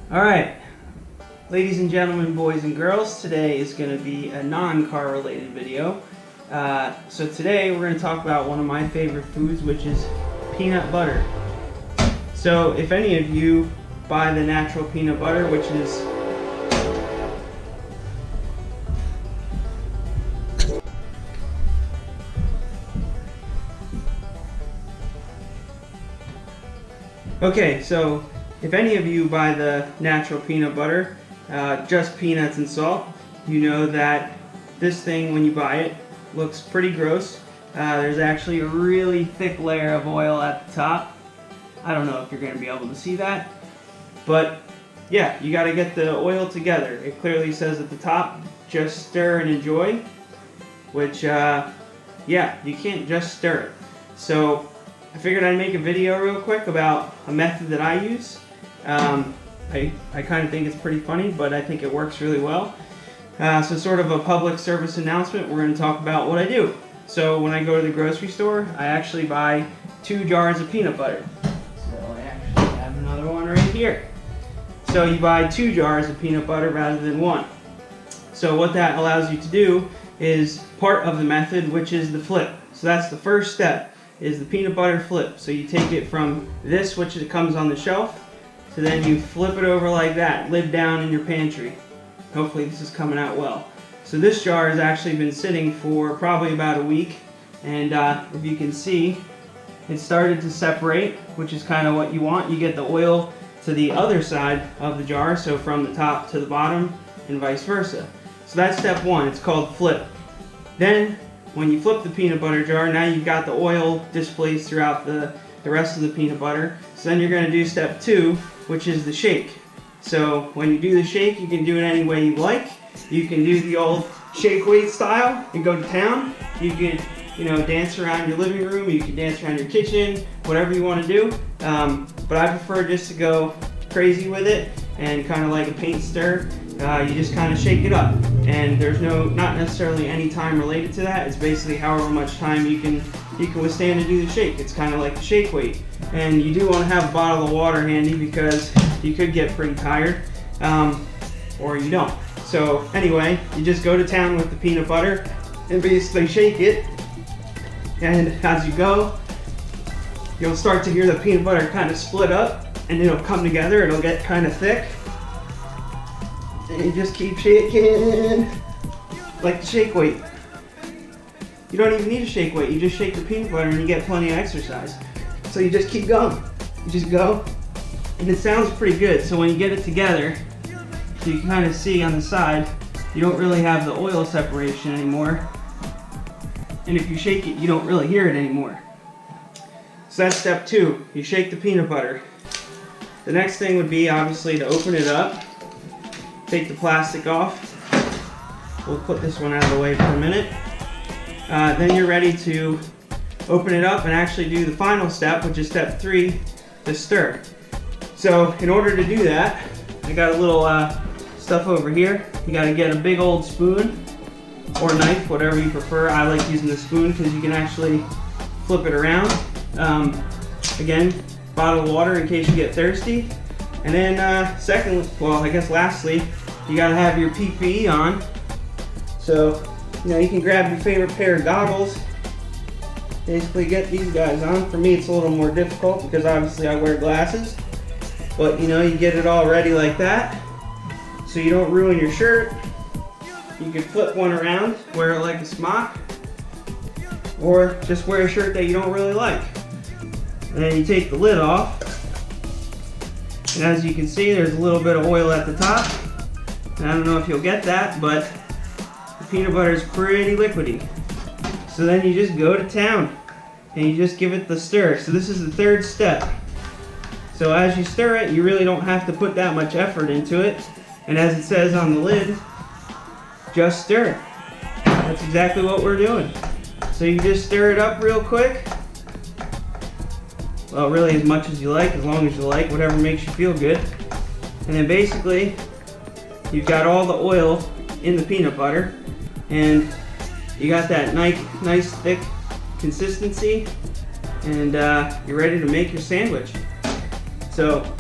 Alright, ladies and gentlemen, boys and girls, today is going to be a non-car related video. So today we're going to talk about one of my favorite foods, which is peanut butter. So if any of you buy the natural peanut butter, which is so if any of you buy the natural peanut butter, just peanuts and salt, you know that this thing, when you buy it, looks pretty gross. There's actually a really thick layer of oil at the top. I don't know if you're going to be able to see that, but yeah, you got to get the oil together. It clearly says at the top, just stir and enjoy, which, yeah, you can't just stir it. So I figured I'd make a video real quick about a method that I use. I kind of think it's pretty funny, but I think it works really well. So sort of a public service announcement, we're going to talk about what I do. So when I go to the grocery store, I actually buy 2 jars of peanut butter. So I actually have another one right here. So you buy 2 jars of peanut butter rather than 1. So what that allows you to do is part of the method, which is the flip. So that's the first step, is the peanut butter flip. So you take it from this, which it comes on the shelf, so then you flip it over like that, lid down in your pantry. Hopefully this is coming out well. So this jar has actually been sitting for probably about a week, and if you can see, it started to separate, which is kind of what you want. You get the oil to the other side of the jar, so from the top to the bottom and vice versa. So that's step 1, it's called flip. Then when you flip the peanut butter jar, now you've got the oil displaced throughout the rest of the peanut butter. So then you're going to do step 2, which is the shake. So when you do the shake, you can do it any way you like. You can do the old shake weight style and go to town. You can, dance around your living room. You can dance around your kitchen, whatever you want to do. But I prefer just to go crazy with it and kind of like a paint stir. You just kind of shake it up, and there's not necessarily any time related to that. It's basically however much time you can withstand to do the shake. It's kind of like a shake weight. And you do want to have a bottle of water handy because you could get pretty tired, or you don't. So anyway, you just go to town with the peanut butter and basically shake it, and as you go, you'll start to hear the peanut butter kind of split up, and it'll come together, it'll get kind of thick, and you just keep shaking like the shake weight. You don't even need a shake weight, you just shake the peanut butter and you get plenty of exercise. So you just keep going, you just go, and it sounds pretty good. So when you get it together, so you can kind of see on the side, you don't really have the oil separation anymore, and if you shake it, you don't really hear it anymore. So that's step 2, you shake the peanut butter. The next thing would be obviously to open it up, take the plastic off. We'll put this one out of the way for a minute. Then you're ready to open it up and actually do the final step, which is step 3, to stir. So in order to do that, I got a little stuff over here. You got to get a big old spoon or knife, whatever you prefer. I like using the spoon because you can actually flip it around. Again, bottle of water in case you get thirsty. And then lastly, you got to have your PPE on. So you can grab your favorite pair of goggles. Basically get these guys on. For me it's a little more difficult because obviously I wear glasses. But you get it all ready like that, so you don't ruin your shirt. You can flip one around, wear it like a smock, or just wear a shirt that you don't really like. And then you take the lid off, and as you can see, there's a little bit of oil at the top. And I don't know if you'll get that, but the peanut butter is pretty liquidy. So then you just go to town and you just give it the stir. So this is the 3rd step. So as you stir it, you really don't have to put that much effort into it. And as it says on the lid, just stir it. That's exactly what we're doing. So you just stir it up real quick. Well, really as much as you like, as long as you like, whatever makes you feel good. And then basically, you've got all the oil in the peanut butter, and you got that nice thick consistency. and you're ready to make your sandwich. So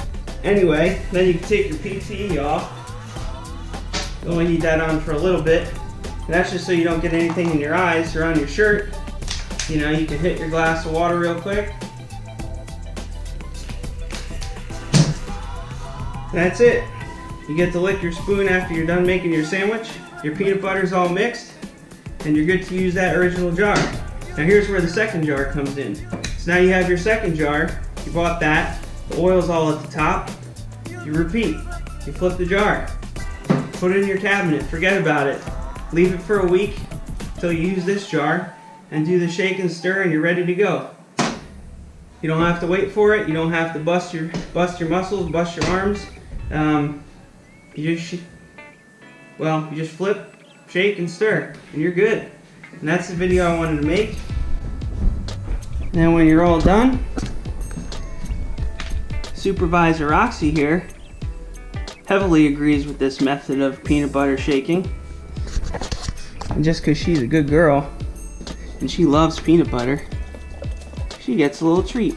anyway, then you can take your PTE off. You only need that on for a little bit. And that's just so you don't get anything in your eyes or on your shirt. You know, you can hit your glass of water real quick. That's it. You get to lick your spoon after you're done making your sandwich. Your peanut butter's all mixed, and you're good to use that original jar. Now here's where the second jar comes in. So now you have your second jar. You bought that. The oil's all at the top. You repeat. You flip the jar. Put it in your cabinet. Forget about it. Leave it for a week until you use this jar, and do the shake and stir, and you're ready to go. You don't have to wait for it. You don't have to bust your muscles, bust your arms. You just flip, shake, and stir, and you're good. And that's the video I wanted to make. Now when you're all done, Supervisor Roxy here heavily agrees with this method of peanut butter shaking. And just because she's a good girl and she loves peanut butter, she gets a little treat.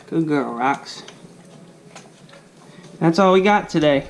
Good girl, Rox. That's all we got today.